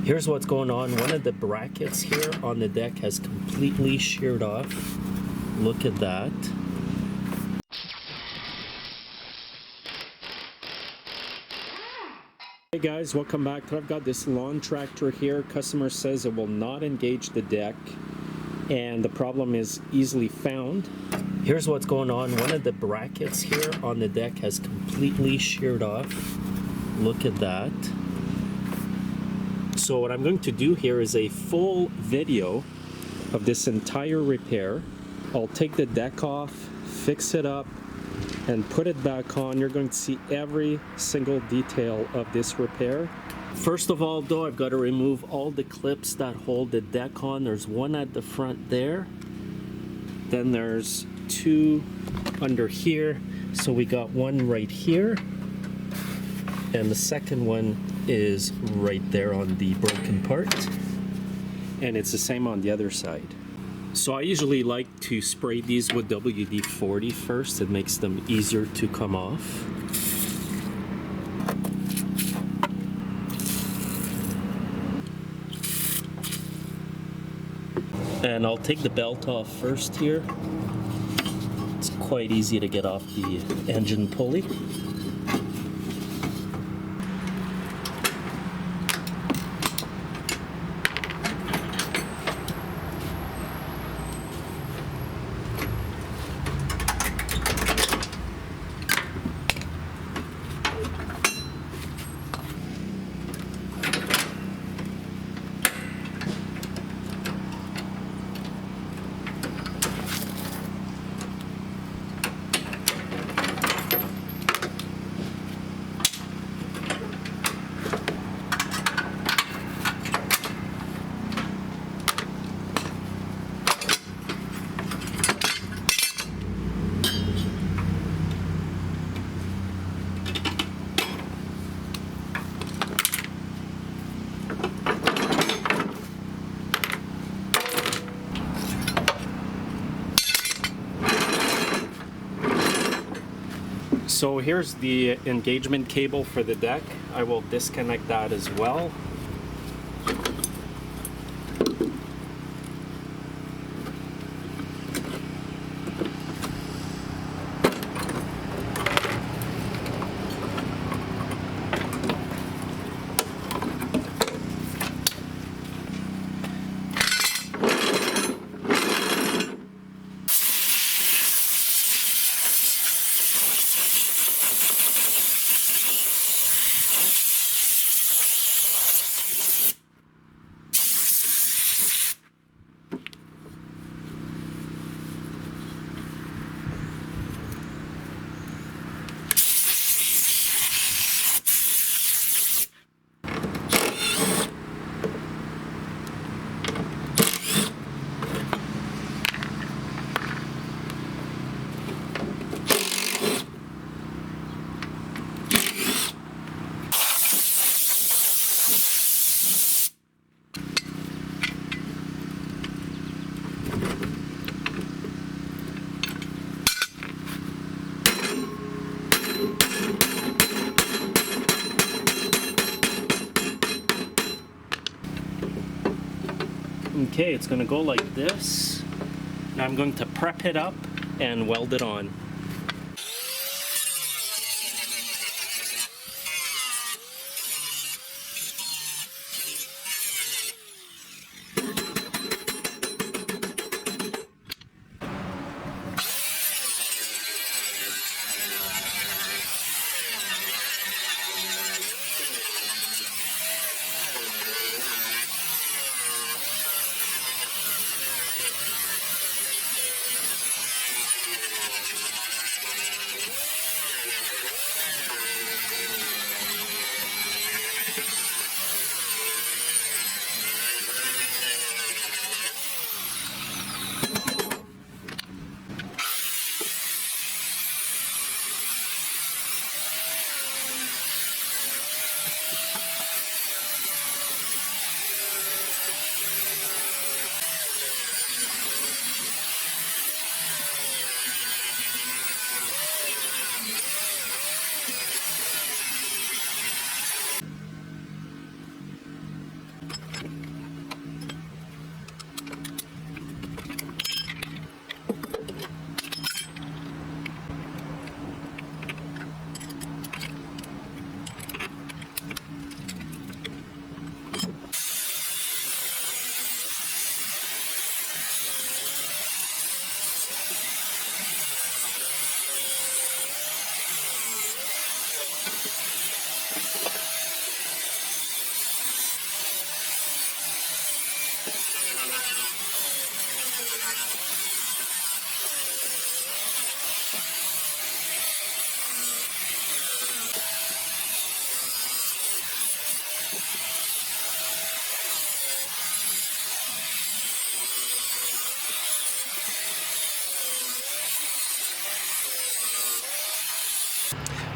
Here's what's going on. One of the brackets here on the deck has completely sheared off. Look at that. Hey guys, welcome back. I've got this lawn tractor here. Customer says it will not engage the deck and the problem is easily found. Here's what's going on. One of the brackets here on the deck has completely sheared off. Look at that. So what I'm going to do here is a full video of this entire repair. I'll take the deck off, fix it up, and put it back on. You're going to see every single detail of this repair. First of all though, I've got to remove all the clips that hold the deck on. There's one at the front there. Then there's two under here. So we got one right here. And the second one is right there on the broken part. And it's the same on the other side. So I usually like to spray these with WD-40 first. It makes them easier to come off. And I'll take the belt off first here. It's quite easy to get off the engine pulley. So here's the engagement cable for the deck. I will disconnect that as well. Okay, it's going to go like this. Now I'm going to prep it up and weld it on.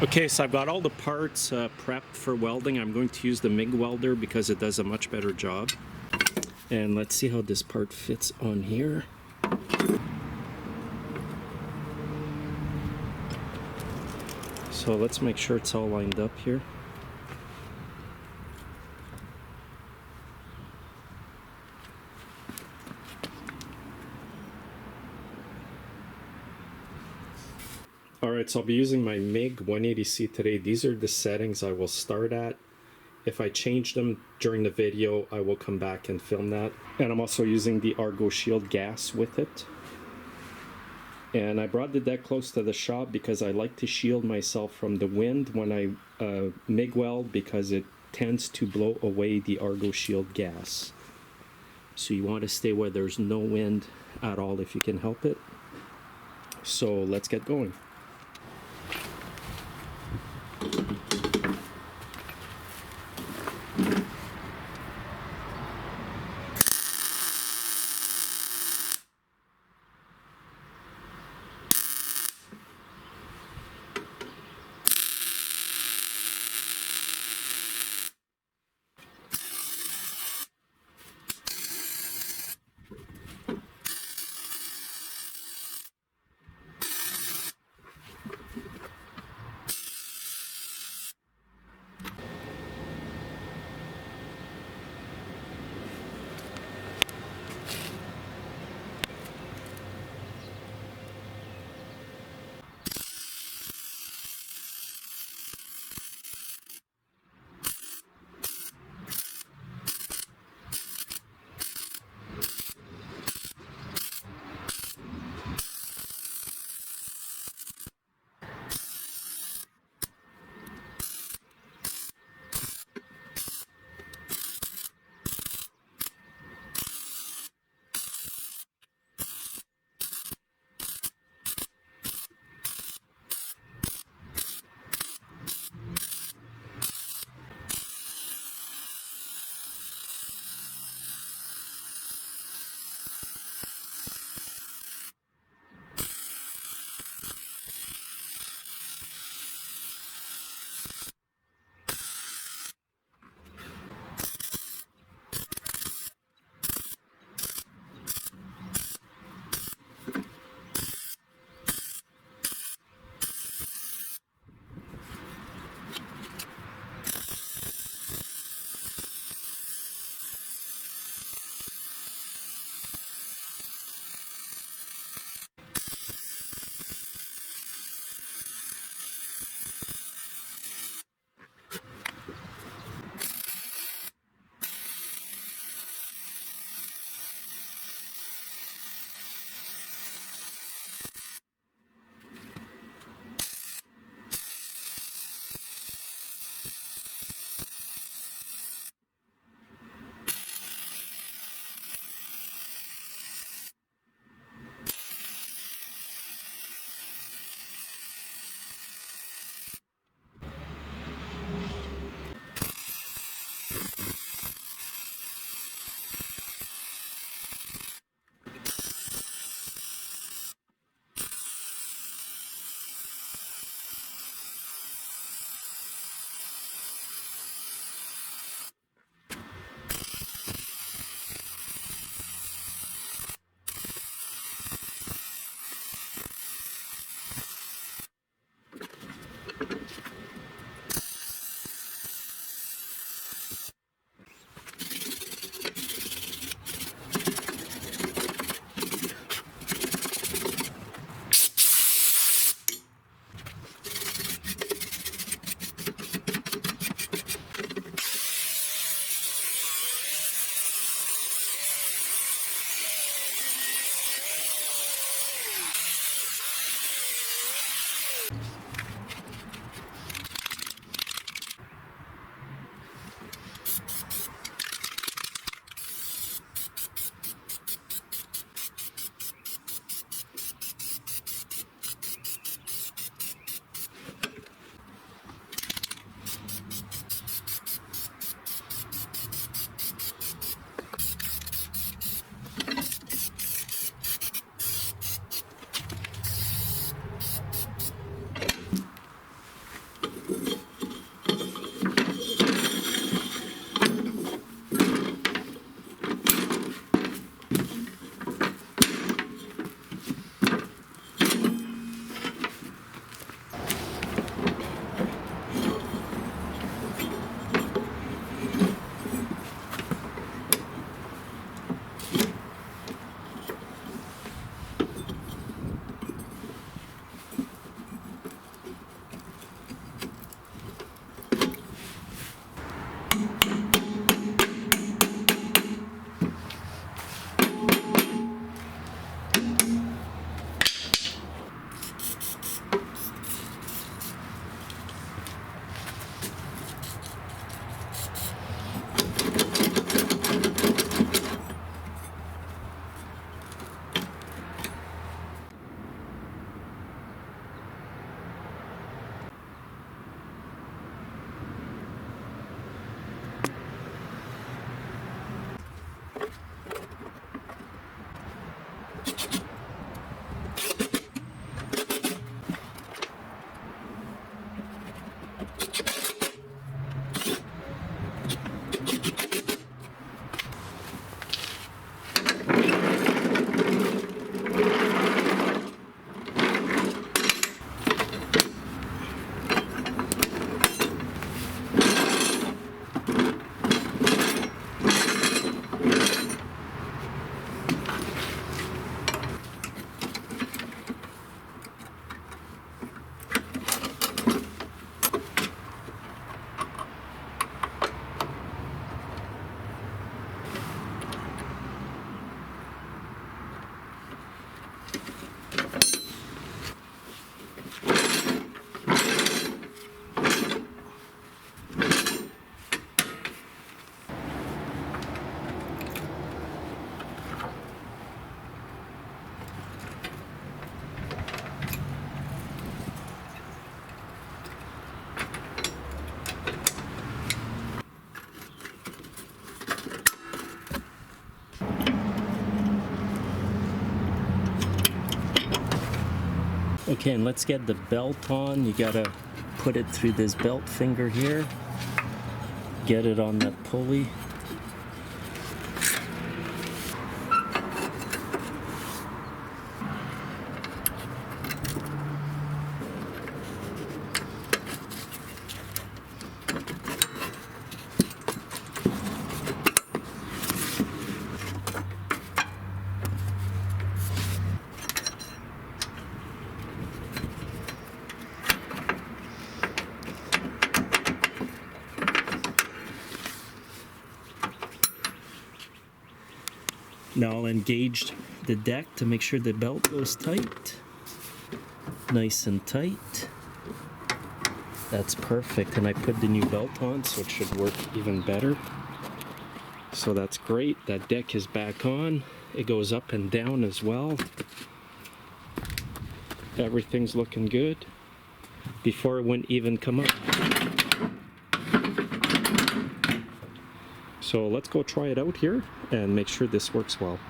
Okay, so I've got all the parts prepped for welding. I'm going to use the MIG welder because it does a much better job. And let's see how this part fits on here. So let's make sure it's all lined up here. Alright, so I'll be using my MIG 180C today. These are the settings I will start at. If I change them during the video, I will come back and film that. And I'm also using the Argo Shield gas with it. And I brought the deck close to the shop because I like to shield myself from the wind when I MIG weld, because it tends to blow away the Argo Shield gas. So you want to stay where there's no wind at all if you can help it. So let's get going. Okay, and let's get the belt on. You gotta put it through this belt finger here. Get it on that pulley. Now I'll engage the deck to make sure the belt goes tight. Nice and tight. That's perfect. And I put the new belt on, so it should work even better. So that's great. That deck is back on. It goes up and down as well. Everything's looking good. Before it wouldn't even come up. So let's go try it out here and make sure this works well.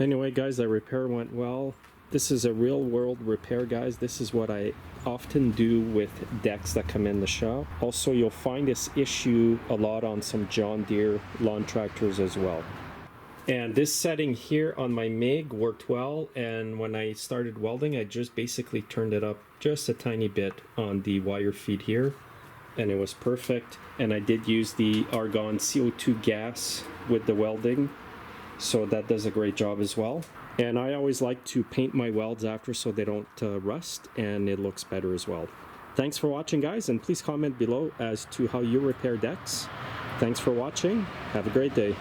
Anyway, guys, the repair went well. This is a real world repair, guys. This is what I often do with decks that come in the shop. Also, you'll find this issue a lot on some John Deere lawn tractors as well. And this setting here on my MIG worked well, and when I started welding, I just basically turned it up just a tiny bit on the wire feed here, and it was perfect. And I did use the argon CO2 gas with the welding, so that does a great job as well. And I always like to paint my welds after so they don't rust, and it looks better as well. Thanks for watching, guys, and please comment below as to how you repair decks. Thanks for watching. Have a great day.